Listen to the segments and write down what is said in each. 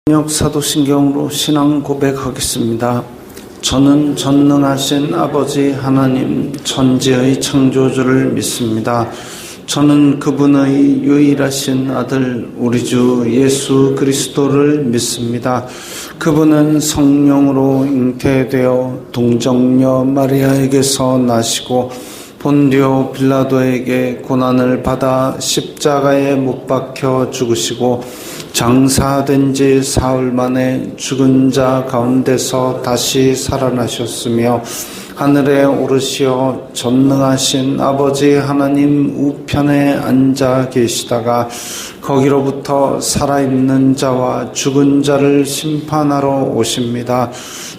신약 사도신경으로 신앙 고백하겠습니다. 저는 전능하신 아버지 하나님 천지의 창조주를 믿습니다. 저는 그분의 유일하신 아들 우리 주 예수 그리스도를 믿습니다. 그분은 성령으로 잉태되어 동정녀 마리아에게서 나시고 본디오 빌라도에게 고난을 받아 십자가에 못 박혀 죽으시고 장사된 지 사흘 만에 죽은 자 가운데서 다시 살아나셨으며 하늘에 오르시어 전능하신 아버지 하나님 우편에 앉아 계시다가 거기로부터 살아있는 자와 죽은 자를 심판하러 오십니다.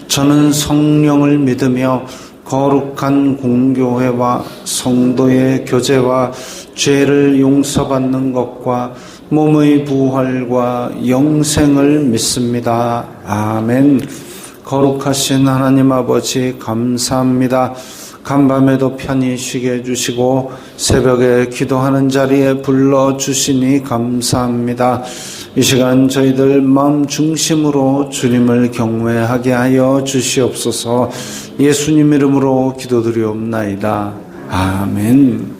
저는 성령을 믿으며 거룩한 공교회와 성도의 교제와 죄를 용서받는 것과 몸의 부활과 영생을 믿습니다. 아멘. 거룩하신 하나님 아버지 감사합니다. 간밤에도 편히 쉬게 해주시고 새벽에 기도하는 자리에 불러주시니 감사합니다. 이 시간 저희들 마음 중심으로 주님을 경외하게 하여 주시옵소서. 예수님 이름으로 기도드리옵나이다. 아멘.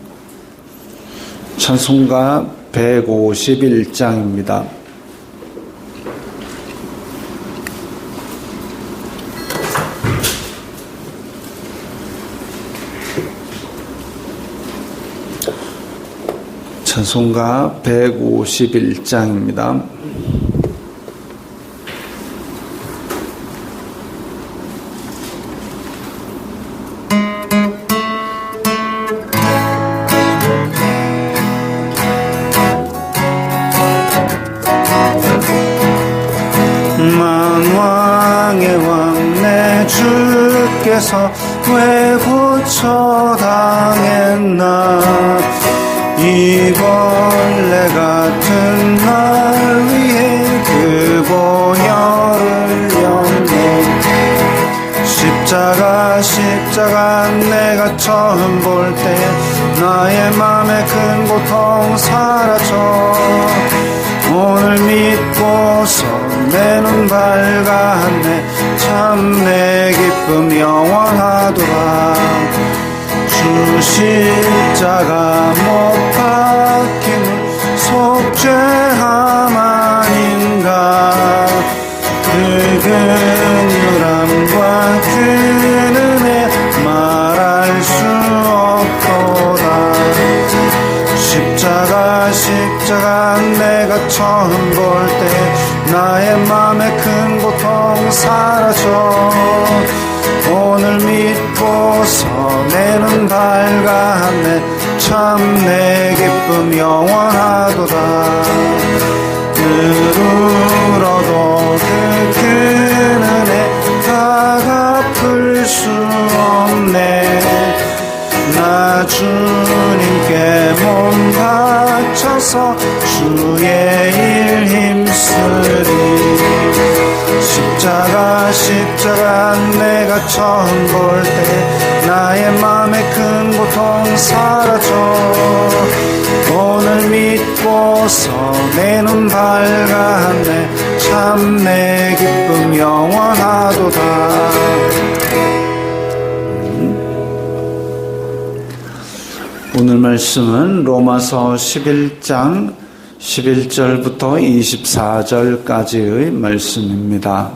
찬송가 151장입니다. 찬송가 151장입니다. 만왕의 왕 내 주께서 왜 고쳐당했나 이 벌레 같은 날 위해 그 보혈을 연대 십자가 내가 처음 볼 때 나의 맘에 큰 고통 사라져 오늘 믿고서 내 눈 밝았네 참 내 기쁨 영원하도다 주 십자가 못 박힘을 속죄함 아닌가 그 긍휼함과 그 은혜 말할 수 없도다 십자가 내가 처음 볼 때 나의 맘에 큰 고통 사라져 오늘 믿고서 내 눈 밝았네 참 내 기쁨 영원하도다 누르러도 그 큰 은혜 다 갚을 수 없네 나 주님께 몸 바쳐서 주의 일 힘쓰리 십자가 내가 처음 볼 때 나의 맘에 큰 고통 사라져 오늘 믿고서 내 눈 밝았네 참 내 기쁨 영원하도다. 오늘 말씀은 로마서 11장 11절부터 24절까지의 말씀입니다.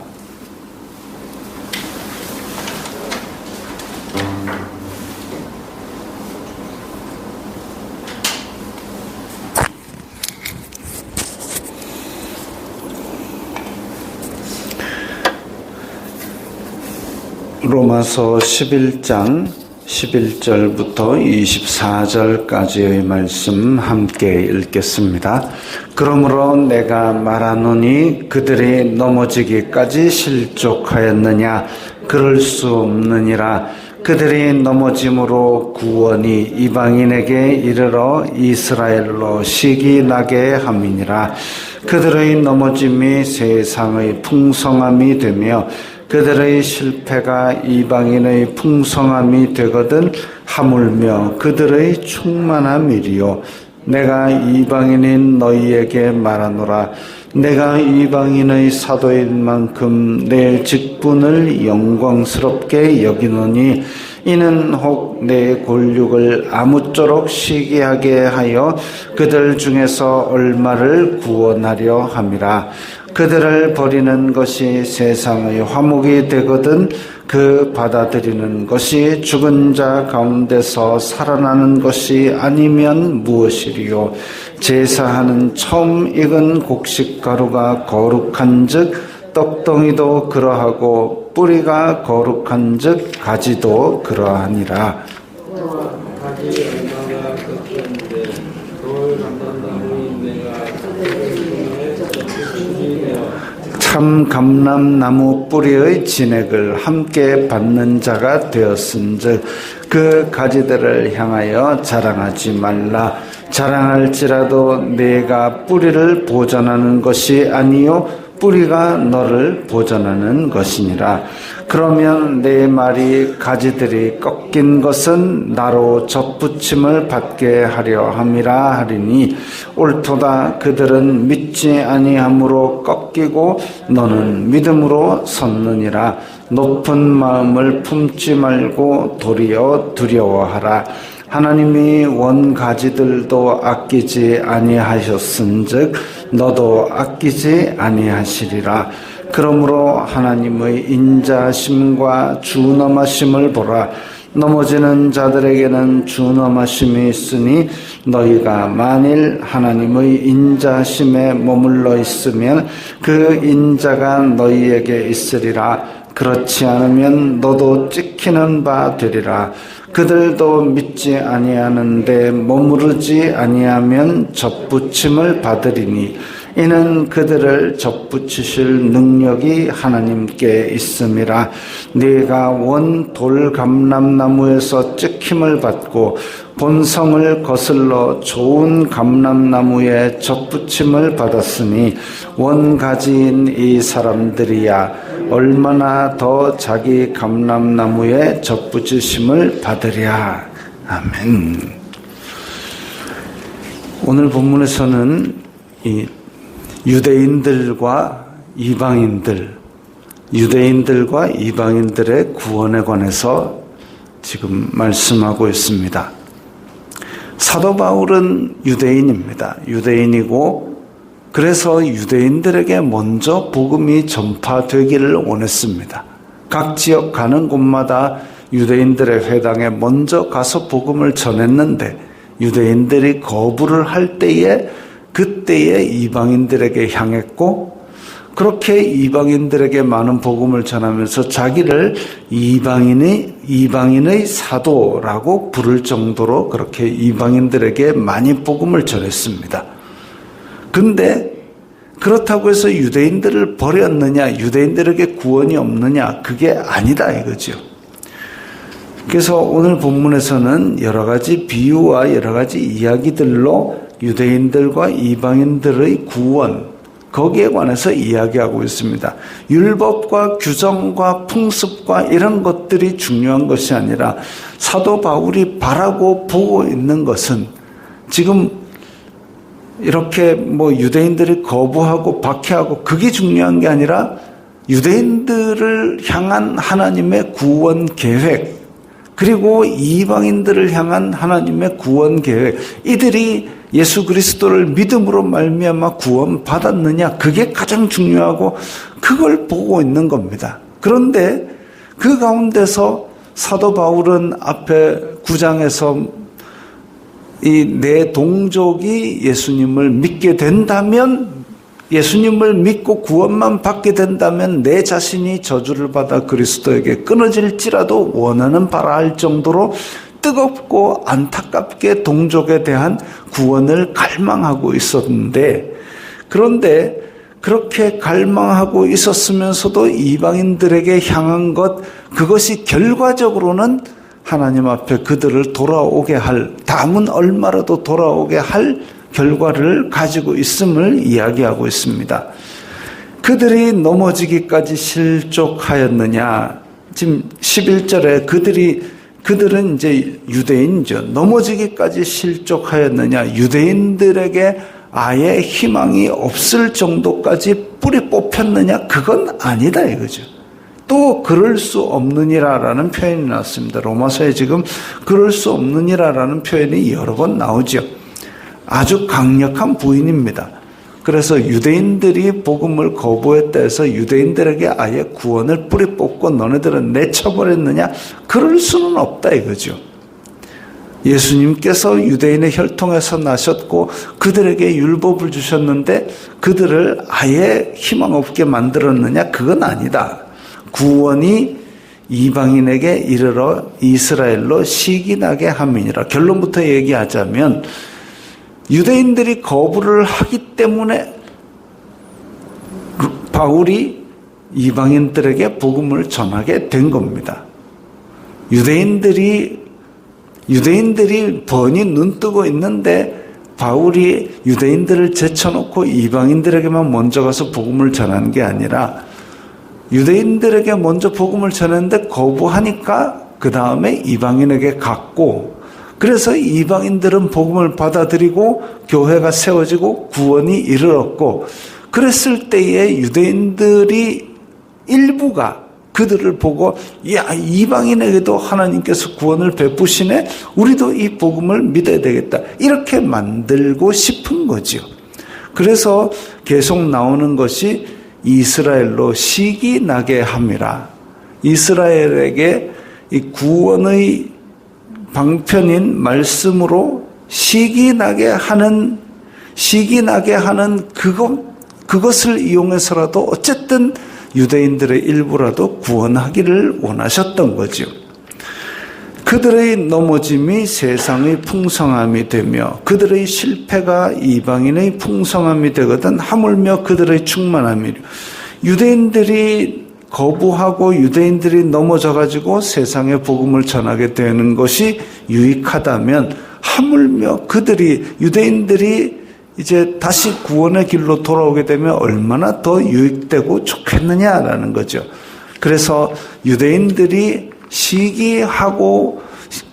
로마서 11장 11절부터 24절까지의 말씀 함께 읽겠습니다. 그러므로 내가 말하노니 그들이 넘어지기까지 실족하였느냐? 그럴 수 없느니라. 그들이 넘어짐으로 구원이 이방인에게 이르러 이스라엘로 시기 나게 함이니라. 그들의 넘어짐이 세상의 풍성함이 되며 그들의 실패가 이방인의 풍성함이 되거든 하물며 그들의 충만함이리요 내가 이방인인 너희에게 말하노라. 내가 이방인의 사도인 만큼 내 직분을 영광스럽게 여기노니 이는 혹 내 골육을 아무쪼록 시기하게 하여 그들 중에서 얼마를 구원하려 함이라. 그들을 버리는 것이 세상의 화목이 되거든 그 받아들이는 것이 죽은 자 가운데서 살아나는 것이 아니면 무엇이리요. 제사하는 처음 익은 곡식가루가 거룩한즉 떡덩이도 그러하고 뿌리가 거룩한즉 가지도 그러하니라. 참 감람나무 뿌리의 진액을 함께 받는 자가 되었은즉 그 가지들을 향하여 자랑하지 말라. 자랑할지라도 내가 뿌리를 보전하는 것이 아니요 뿌리가 너를 보전하는 것이니라. 그러면 내 말이 가지들이 꺾인 것은 나로 접붙임을 받게 하려 함이라 하리니 옳도다. 그들은 믿지 아니함으로 꺾이고 너는 믿음으로 섰느니라. 높은 마음을 품지 말고 도리어 두려워하라. 하나님이 원가지들도 아끼지 아니하셨은즉 너도 아끼지 아니하시리라. 그러므로 하나님의 인자심과 준엄하심을 보라. 넘어지는 자들에게는 준엄하심이 있으니 너희가 만일 하나님의 인자심에 머물러 있으면 그 인자가 너희에게 있으리라. 그렇지 않으면 너도 찍히는 바 되리라. 그들도 믿지 아니하는데 머무르지 아니하면 접붙임을 받으리니 이는 그들을 접붙이실 능력이 하나님께 있음이라. 네가 원 돌감람나무에서 찍힘을 받고 본성을 거슬러 좋은 감람나무에 접붙임을 받았으니 원가지인 이 사람들이야 얼마나 더 자기 감람나무에 접붙이심을 받으랴. 아멘. 오늘 본문에서는 이 유대인들과 이방인들의 구원에 관해서 지금 말씀하고 있습니다. 사도 바울은 유대인입니다. 유대인이고 그래서 유대인들에게 먼저 복음이 전파되기를 원했습니다. 각 지역 가는 곳마다 유대인들의 회당에 먼저 가서 복음을 전했는데 유대인들이 거부를 할 때에 그때에 이방인들에게 향했고 그렇게 이방인들에게 많은 복음을 전하면서 자기를 이방인의 사도라고 부를 정도로 그렇게 이방인들에게 많이 복음을 전했습니다. 근데 그렇다고 해서 유대인들을 버렸느냐, 유대인들에게 구원이 없느냐, 그게 아니다 이거죠. 그래서 오늘 본문에서는 여러 가지 비유와 여러 가지 이야기들로 유대인들과 이방인들의 구원, 거기에 관해서 이야기하고 있습니다. 율법과 규정과 풍습과 이런 것들이 중요한 것이 아니라 사도 바울이 바라고 보고 있는 것은 지금 이렇게 유대인들이 거부하고 박해하고 그게 중요한 게 아니라 유대인들을 향한 하나님의 구원 계획, 그리고 이방인들을 향한 하나님의 구원 계획, 이들이 예수 그리스도를 믿음으로 말미암아 구원 받았느냐, 그게 가장 중요하고 그걸 보고 있는 겁니다. 그런데 그 가운데서 사도 바울은 앞에 9장에서 내 동족이 예수님을 믿게 된다면, 예수님을 믿고 구원만 받게 된다면 내 자신이 저주를 받아 그리스도에게 끊어질지라도 원하는 바라 할 정도로 뜨겁고 안타깝게 동족에 대한 구원을 갈망하고 있었는데, 그런데 그렇게 갈망하고 있었으면서도 이방인들에게 향한 것, 그것이 결과적으로는 하나님 앞에 그들을 돌아오게 할, 남은 얼마라도 돌아오게 할 결과를 가지고 있음을 이야기하고 있습니다. 그들이 넘어지기까지 실족하였느냐, 지금 11절에 그들은 이제 유대인이죠. 넘어지기까지 실족하였느냐. 유대인들에게 아예 희망이 없을 정도까지 뿌리 뽑혔느냐. 그건 아니다 이거죠. 또 그럴 수 없느니라라는 표현이 나왔습니다. 로마서에 지금 그럴 수 없느니라라는 표현이 여러 번 나오죠. 아주 강력한 부인입니다. 그래서 유대인들이 복음을 거부했다 해서 유대인들에게 아예 구원을 뿌리 뽑고 너네들은 내쳐버렸느냐? 그럴 수는 없다 이거죠. 예수님께서 유대인의 혈통에서 나셨고 그들에게 율법을 주셨는데 그들을 아예 희망 없게 만들었느냐? 그건 아니다. 구원이 이방인에게 이르러 이스라엘로 시기나게 함이니라. 결론부터 얘기하자면 유대인들이 거부를 하기 때문에 바울이 이방인들에게 복음을 전하게 된 겁니다. 유대인들이 번히 눈뜨고 있는데 바울이 유대인들을 제쳐놓고 이방인들에게만 먼저 가서 복음을 전하는 게 아니라 유대인들에게 먼저 복음을 전했는데 거부하니까 그 다음에 이방인에게 갔고, 그래서 이방인들은 복음을 받아들이고 교회가 세워지고 구원이 이르렀고, 그랬을 때에 유대인들이 일부가 그들을 보고 야, 이방인에게도 하나님께서 구원을 베푸시네, 우리도 이 복음을 믿어야 되겠다, 이렇게 만들고 싶은 거죠. 그래서 계속 나오는 것이 이스라엘로 시기 나게 함이라. 이스라엘에게 이 구원의 방편인 말씀으로 시기 나게 하는 그것을 이용해서라도 어쨌든 유대인들의 일부라도 구원하기를 원하셨던 거죠. 그들의 넘어짐이 세상의 풍성함이 되며 그들의 실패가 이방인의 풍성함이 되거든 하물며 그들의 충만함이요. 유대인들이 거부하고 유대인들이 넘어져가지고 세상의 복음을 전하게 되는 것이 유익하다면 하물며 유대인들이 이제 다시 구원의 길로 돌아오게 되면 얼마나 더 유익되고 좋겠느냐라는 거죠. 그래서 유대인들이 시기하고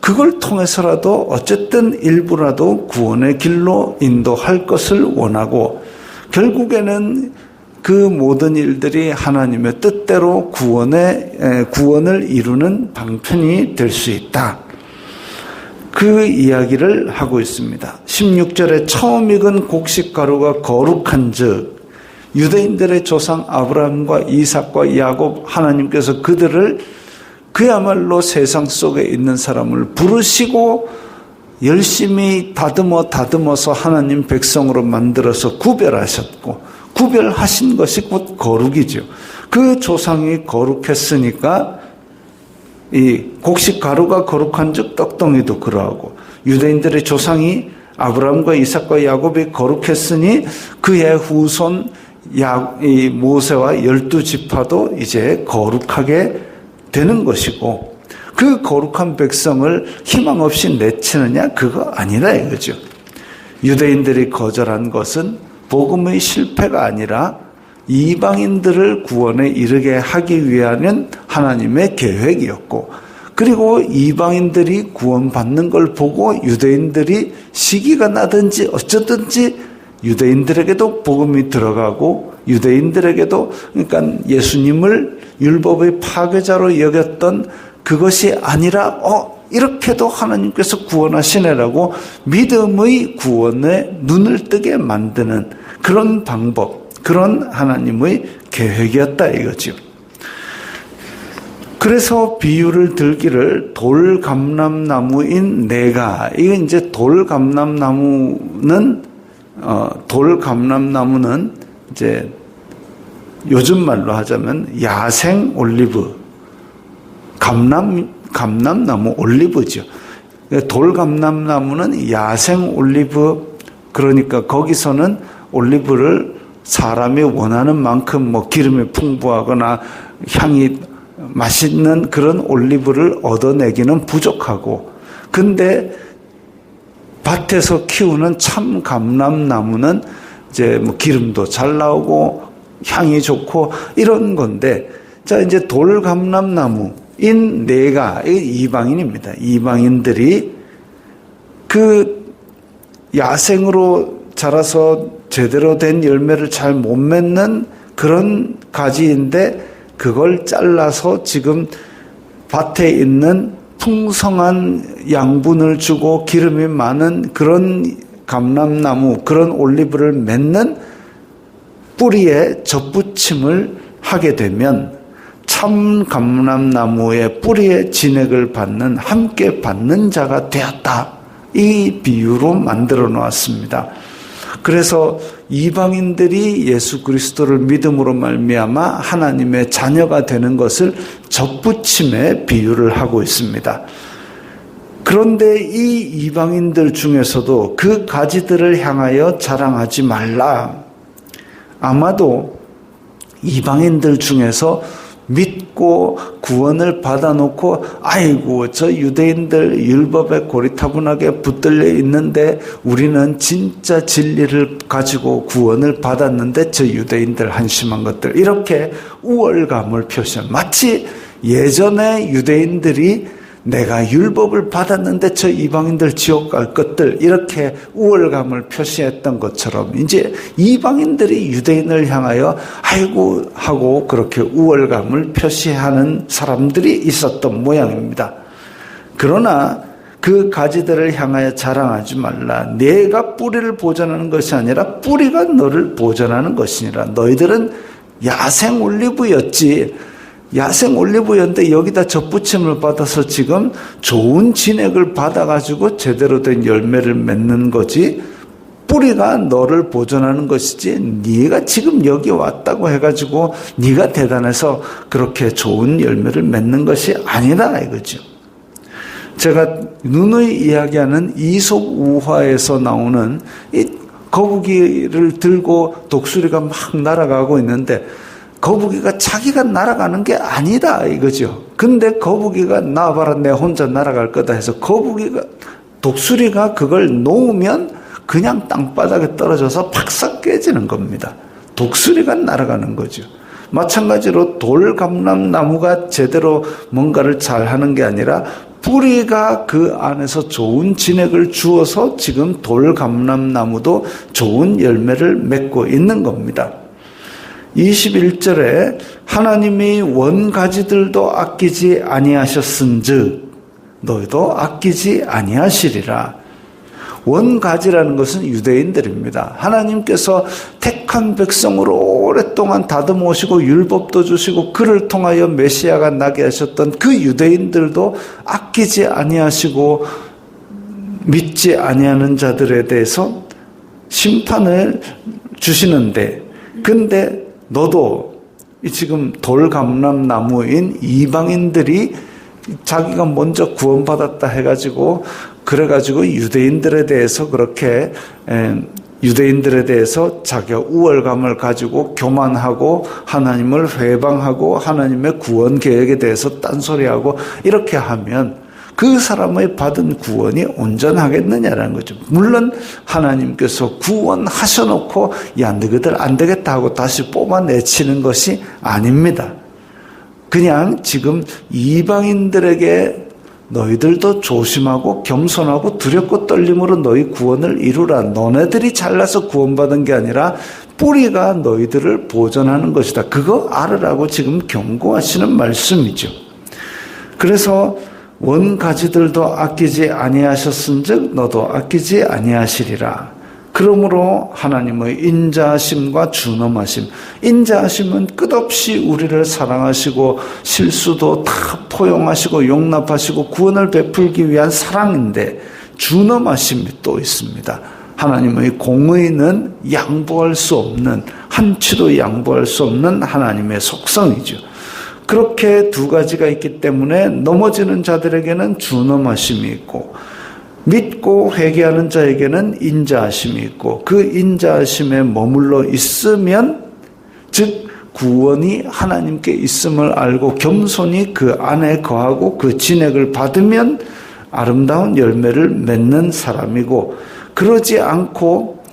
그걸 통해서라도 어쨌든 일부라도 구원의 길로 인도할 것을 원하고, 결국에는 그 모든 일들이 하나님의 뜻대로 구원을 이루는 방편이 될 수 있다. 그 이야기를 하고 있습니다. 16절에 처음 익은 곡식가루가 거룩한 즉 유대인들의 조상 아브라함과 이삭과 야곱, 하나님께서 그들을 그야말로 세상 속에 있는 사람을 부르시고 열심히 다듬어서 하나님 백성으로 만들어서 구별하셨고, 구별하신 것이 곧 거룩이죠. 그 조상이 거룩했으니까 이 곡식 가루가 거룩한 즉 떡덩이도 그러하고, 유대인들의 조상이 아브라함과 이삭과 야곱이 거룩했으니 그의 후손 모세와 12지파도 이제 거룩하게 되는 것이고, 그 거룩한 백성을 희망 없이 내치느냐, 그거 아니라 이거죠. 유대인들이 거절한 것은 복음의 실패가 아니라 이방인들을 구원에 이르게 하기 위한 하나님의 계획이었고, 그리고 이방인들이 구원받는 걸 보고 유대인들이 시기가 나든지 어쩌든지 유대인들에게도 복음이 들어가고, 유대인들에게도, 그러니까 예수님을 율법의 파괴자로 여겼던 그것이 아니라 이렇게도 하나님께서 구원하시네라고 믿음의 구원에 눈을 뜨게 만드는 그런 방법, 그런 하나님의 계획이었다 이거죠. 그래서 비유를 들기를 돌감람나무인 내가, 이게 이제 돌감람나무는 이제 요즘 말로 하자면 야생 올리브, 감람나무 올리브죠. 돌감람나무는 야생 올리브, 그러니까 거기서는 올리브를 사람이 원하는 만큼 기름이 풍부하거나 향이 맛있는 그런 올리브를 얻어내기는 부족하고, 근데 밭에서 키우는 참 감람나무는 이제 기름도 잘 나오고 향이 좋고 이런 건데, 자, 이제 돌감람나무, 내가 이방인입니다. 이방인들이 그 야생으로 자라서 제대로 된 열매를 잘 못 맺는 그런 가지인데 그걸 잘라서 지금 밭에 있는 풍성한 양분을 주고 기름이 많은 그런 감람나무, 그런 올리브를 맺는 뿌리에 접붙임을 하게 되면 참 감람나무의 뿌리의 진액을 받는, 함께 받는 자가 되었다. 이 비유로 만들어 놓았습니다. 그래서 이방인들이 예수 그리스도를 믿음으로 말미암아 하나님의 자녀가 되는 것을 접붙임에 비유를 하고 있습니다. 그런데 이 이방인들 중에서도 그 가지들을 향하여 자랑하지 말라. 아마도 이방인들 중에서 믿고 구원을 받아놓고 아이고 저 유대인들 율법에 고리타분하게 붙들려 있는데 우리는 진짜 진리를 가지고 구원을 받았는데 저 유대인들 한심한 것들, 이렇게 우월감을 표시한, 마치 예전에 유대인들이 내가 율법을 받았는데 저 이방인들 지옥 갈 것들, 이렇게 우월감을 표시했던 것처럼 이제 이방인들이 유대인을 향하여 아이고 하고 그렇게 우월감을 표시하는 사람들이 있었던 모양입니다. 그러나 그 가지들을 향하여 자랑하지 말라. 내가 뿌리를 보존하는 것이 아니라 뿌리가 너를 보존하는 것이니라. 너희들은 야생 올리브였지, 야생 올리브였는데 여기다 접붙임을 받아서 지금 좋은 진액을 받아가지고 제대로 된 열매를 맺는 거지, 뿌리가 너를 보존하는 것이지 네가 지금 여기 왔다고 해가지고 네가 대단해서 그렇게 좋은 열매를 맺는 것이 아니다 이거죠. 제가 누누이 이야기하는 이솝우화에서 나오는 이 거북이를 들고 독수리가 막 날아가고 있는데 거북이가 자기가 날아가는 게 아니다 이거죠. 근데 거북이가 나와봐라 내 혼자 날아갈 거다 해서 독수리가 그걸 놓으면 그냥 땅바닥에 떨어져서 팍싹 깨지는 겁니다. 독수리가 날아가는 거죠. 마찬가지로 돌감람나무가 제대로 뭔가를 잘하는 게 아니라 뿌리가 그 안에서 좋은 진액을 주어서 지금 돌감람나무도 좋은 열매를 맺고 있는 겁니다. 21절에 하나님이 원가지들도 아끼지 아니하셨은즉 너희도 아끼지 아니하시리라. 원가지라는 것은 유대인들입니다. 하나님께서 택한 백성으로 오랫동안 다듬어 오시고 율법도 주시고 그를 통하여 메시아가 나게 하셨던 그 유대인들도 아끼지 아니하시고 믿지 아니하는 자들에 대해서 심판을 주시는데, 근데 너도 지금 돌감람나무인 이방인들이 자기가 먼저 구원받았다 해가지고 그래가지고 유대인들에 대해서 그렇게 유대인들에 대해서 자기가 우월감을 가지고 교만하고 하나님을 회방하고 하나님의 구원 계획에 대해서 딴소리하고 이렇게 하면 그 사람의 받은 구원이 온전하겠느냐라는 거죠. 물론 하나님께서 구원하셔놓고 야 너희들 안 되겠다 하고 다시 뽑아내치는 것이 아닙니다. 그냥 지금 이방인들에게 너희들도 조심하고 겸손하고 두렵고 떨림으로 너희 구원을 이루라. 너네들이 잘나서 구원받은 게 아니라 뿌리가 너희들을 보존하는 것이다. 그거 알으라고 지금 경고하시는 말씀이죠. 그래서 원가지들도 아끼지 아니하셨은즉 너도 아끼지 아니하시리라. 그러므로 하나님의 인자하심과 준엄하심, 인자하심은 끝없이 우리를 사랑하시고 실수도 다 포용하시고 용납하시고 구원을 베풀기 위한 사랑인데, 준엄하심이 또 있습니다. 하나님의 공의는 양보할 수 없는, 한치도 양보할 수 없는 하나님의 속성이죠. 그렇게 두 가지가 있기 때문에 넘어지는 자들에게는 준엄하심이 있고 믿고 회개하는 자에게는 인자하심이 있고, 그 인자하심에 머물러 있으면, 즉 구원이 하나님께 있음을 알고 겸손히 그 안에 거하고 그 진액을 받으면 아름다운 열매를 맺는 사람이고, 그러지 않고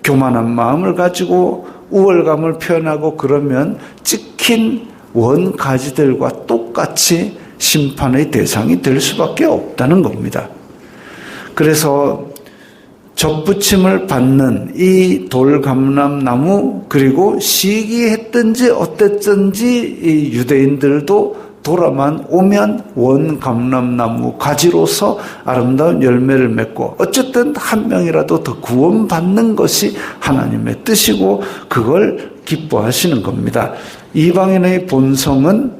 교만한 마음을 가지고 우월감을 표현하고 그러면 찍힌 원가지들과 똑같이 심판의 대상이 될 수밖에 없다는 겁니다. 그래서 접붙임을 받는 이 돌감람나무, 그리고 시기했든지 어땠든지 이 유대인들도 돌아만 오면 원감람나무 가지로서 아름다운 열매를 맺고 어쨌든 한 명이라도 더 구원받는 것이 하나님의 뜻이고 그걸 기뻐하시는 겁니다. 이방인의 본성은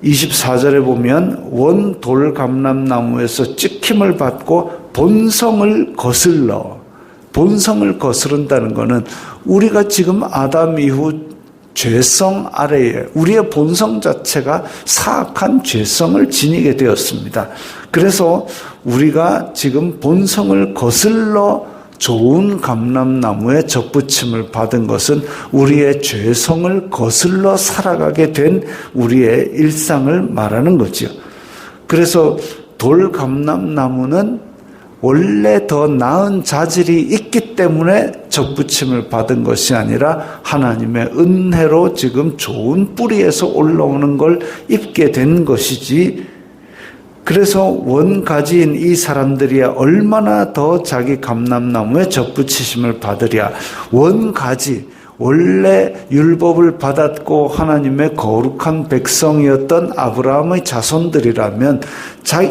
24절에 보면 원돌감람나무에서 찍힘을 받고 본성을 거스른다는 것은 우리가 지금 아담 이후 죄성 아래에 우리의 본성 자체가 사악한 죄성을 지니게 되었습니다. 그래서 우리가 지금 본성을 거슬러 좋은 감람나무에 접붙임을 받은 것은 우리의 죄성을 거슬러 살아가게 된 우리의 일상을 말하는 거죠. 그래서 돌감람나무는 원래 더 나은 자질이 있기 때문에 접붙임을 받은 것이 아니라 하나님의 은혜로 지금 좋은 뿌리에서 올라오는 걸 입게 된 것이지. 그래서 원가지인 이 사람들이 얼마나 더 자기 감람나무에 접붙이심을 받으랴. 원가지, 원래 율법을 받았고 하나님의 거룩한 백성이었던 아브라함의 자손들이라면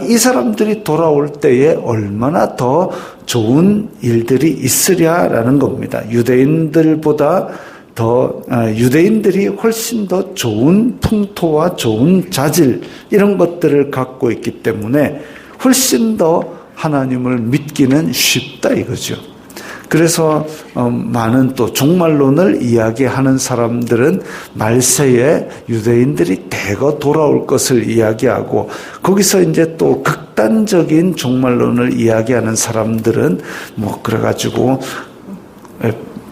이 사람들이 돌아올 때에 얼마나 더 좋은 일들이 있으랴라는 겁니다. 유대인들이 훨씬 더 좋은 풍토와 좋은 자질 이런 것들을 갖고 있기 때문에 훨씬 더 하나님을 믿기는 쉽다 이거죠. 그래서 많은 또 종말론을 이야기하는 사람들은 말세에 유대인들이 대거 돌아올 것을 이야기하고 거기서 이제 또 극단적인 종말론을 이야기하는 사람들은 그래가지고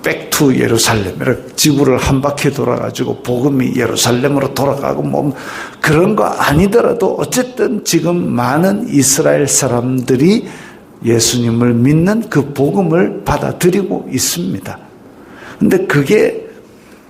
백투 예루살렘, 지구를 한 바퀴 돌아가지고 복음이 예루살렘으로 돌아가고 그런 거 아니더라도 어쨌든 지금 많은 이스라엘 사람들이 예수님을 믿는 그 복음을 받아들이고 있습니다. 근데 그게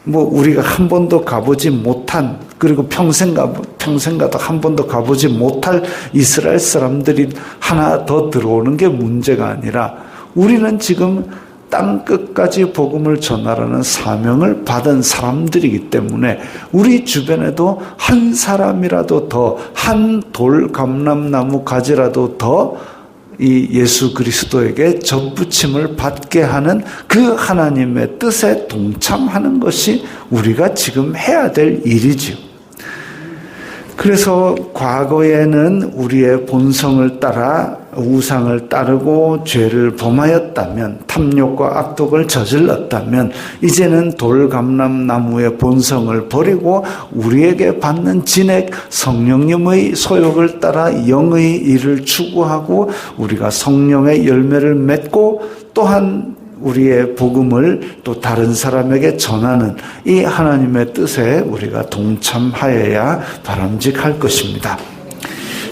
우리가 한 번도 가보지 못한, 그리고 평생 가도 한 번도 가보지 못할 이스라엘 사람들이 하나 더 들어오는 게 문제가 아니라 우리는 지금 땅 끝까지 복음을 전하라는 사명을 받은 사람들이기 때문에 우리 주변에도 한 사람이라도 더, 한 돌 감람나무 가지라도 더 이 예수 그리스도에게 접붙임을 받게 하는 그 하나님의 뜻에 동참하는 것이 우리가 지금 해야 될 일이지요. 그래서 과거에는 우리의 본성을 따라 우상을 따르고 죄를 범하였다면, 탐욕과 악독을 저질렀다면 이제는 돌감람나무의 본성을 버리고 우리에게 받는 진액 성령님의 소욕을 따라 영의 일을 추구하고 우리가 성령의 열매를 맺고 또한 우리의 복음을 또 다른 사람에게 전하는 이 하나님의 뜻에 우리가 동참하여야 바람직할 것입니다.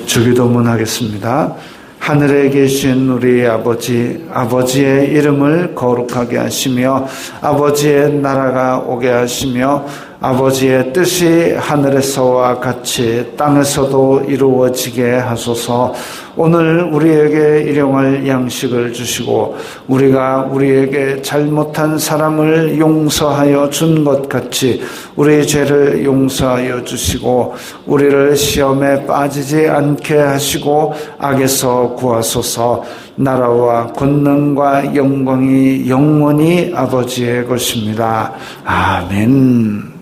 주기도문 하겠습니다. 하늘에 계신 우리 아버지, 아버지의 이름을 거룩하게 하시며 아버지의 나라가 오게 하시며 아버지의 뜻이 하늘에서와 같이 땅에서도 이루어지게 하소서. 오늘 우리에게 일용할 양식을 주시고 우리가 우리에게 잘못한 사람을 용서하여 준 것 같이 우리의 죄를 용서하여 주시고 우리를 시험에 빠지지 않게 하시고 악에서 구하소서. 나라와 권능과 영광이 영원히 아버지의 것입니다. 아멘.